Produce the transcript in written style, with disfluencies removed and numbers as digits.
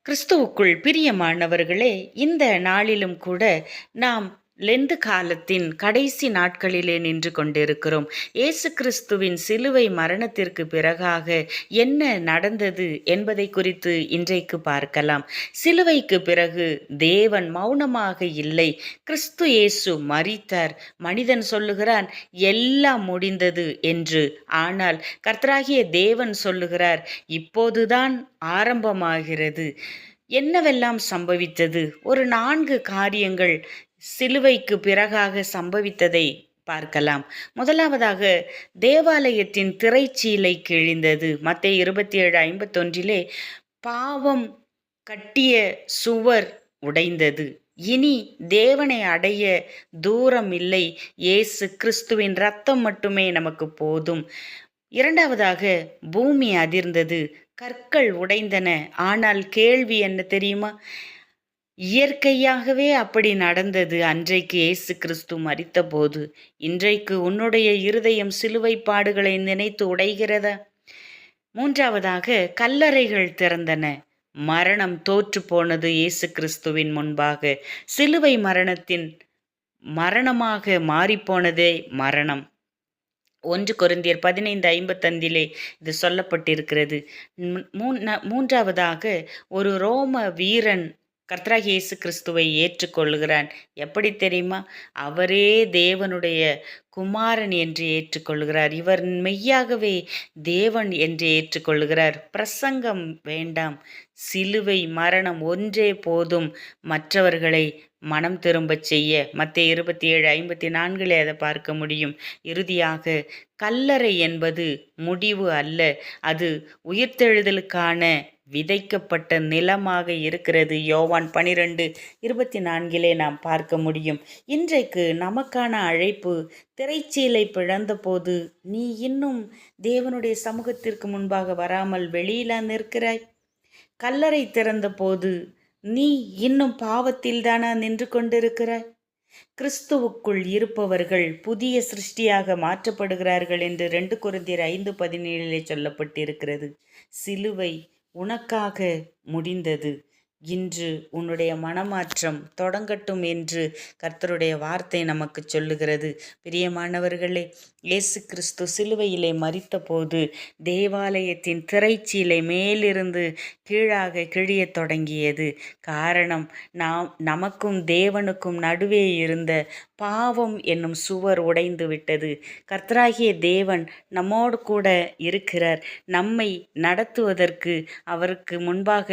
கிறிஸ்துவுக்குள் பிரியமானவர்களே, இந்த நாளிலும் கூட நாம் லெந்து காலத்தின் கடைசி நாட்களிலே நின்று கொண்டிருக்கிறோம். இயேசு கிறிஸ்துவின் சிலுவை மரணத்திற்கு பிறகாக என்ன நடந்தது என்பதை குறித்து இன்றைக்கு பார்க்கலாம். சிலுவைக்கு பிறகு தேவன் மௌனமாக இல்லை. கிறிஸ்து இயேசு மரித்தார். மனிதன் சொல்லுகிறான் எல்லாம் முடிந்தது என்று. ஆனால் கர்த்தராகிய தேவன் சொல்லுகிறார் இப்போதுதான் ஆரம்பமாகிறது. என்னவெல்லாம் சம்பவித்தது? ஒரு 4 காரியங்கள் சிலுவைக்கு பிறகாக சம்பவித்ததை பார்க்கலாம். முதலாவதாக தேவாலயத்தின் திரைச்சீலை கிழிந்தது. மத்தேயு 27:51 பாவம் கட்டிய சுவர் உடைந்தது. இனி தேவனை அடைய தூரம் இல்லை. இயேசு கிறிஸ்துவின் இரத்தம் மட்டுமே நமக்கு போதும். இரண்டாவதாக பூமி அதிர்ந்தது. கற்கள் உடைந்தன. ஆனால் கேள்வி என்ன தெரியுமா? இயற்கையாகவே அப்படி நடந்தது அன்றைக்கு இயேசு கிறிஸ்து மரித்தபோது. இன்றைக்கு உன்னுடைய இருதயம் சிலுவை பாடுகளை நினைத்து உடைகிறதா? மூன்றாவதாக கல்லறைகள் திறந்தன. மரணம் தோற்று போனது இயேசு கிறிஸ்துவின் முன்பாக. சிலுவை மரணத்தின் மரணமாக மாறிப்போனதே மரணம். 1 கொரிந்தியர் 15:55 இது சொல்லப்பட்டிருக்கிறது. மூன்றாவதாக ஒரு ரோம வீரன் கர்த்தராகிய இயேசு கிறிஸ்துவை ஏற்றுக்கொள்கிறான். எப்படி தெரியுமா? அவரே தேவனுடைய குமாரன் என்று ஏற்றுக்கொள்கிறார். இவர் மெய்யாகவே தேவன் என்று ஏற்றுக்கொள்கிறார். பிரசங்கம் வேண்டாம், சிலுவை மரணம் ஒன்றே போதும் மற்றவர்களை மனம் திரும்பச் செய்ய. மத்தேயு 27:54 அதை பார்க்க முடியும். இறுதியாக கல்லறை என்பது முடிவு அல்ல, அது உயிர்த்தெழுதலுக்கான விதைக்கப்பட்ட நிலமாக இருக்கிறது. யோவான் 12:24 நாம் பார்க்க முடியும். இன்றைக்கு நமக்கான அழைப்பு, திரைச்சீலை பிளந்தபோது நீ இன்னும் தேவனுடைய சமூகத்திற்கு முன்பாக வராமல் வெளியில நிற்கிறாய்? கல்லறை திறந்தபோது நீ இன்னும் பாவத்தில் தானா நின்று கொண்டிருக்கிறாய்? கிறிஸ்துவுக்குள் இருப்பவர்கள் புதிய சிருஷ்டியாக மாற்றப்படுகிறார்கள் என்று 2 கொரிந்தியர் 5:17 சொல்லப்பட்டிருக்கிறது. சிலுவை உனக்காக முடிந்தது. இன்று உன்னுடைய மனமாற்றம் தொடங்கட்டும் என்று கர்த்தருடைய வார்த்தை நமக்கு சொல்லுகிறது. பிரியமானவர்களே, இயேசு கிறிஸ்து சிலுவையிலே மரித்தபோது தேவாலயத்தின் திரைச்சீலை மேலிருந்து கீழாக கிழியத் தொடங்கியது. காரணம், நமக்கும் தேவனுக்கும் நடுவே இருந்த பாவம் என்னும் சுவர் உடைந்து விட்டது. கர்த்தராகிய தேவன் நம்மோடு கூட இருக்கிறார். நம்மை நடத்துவதற்கு அவருக்கு முன்பாக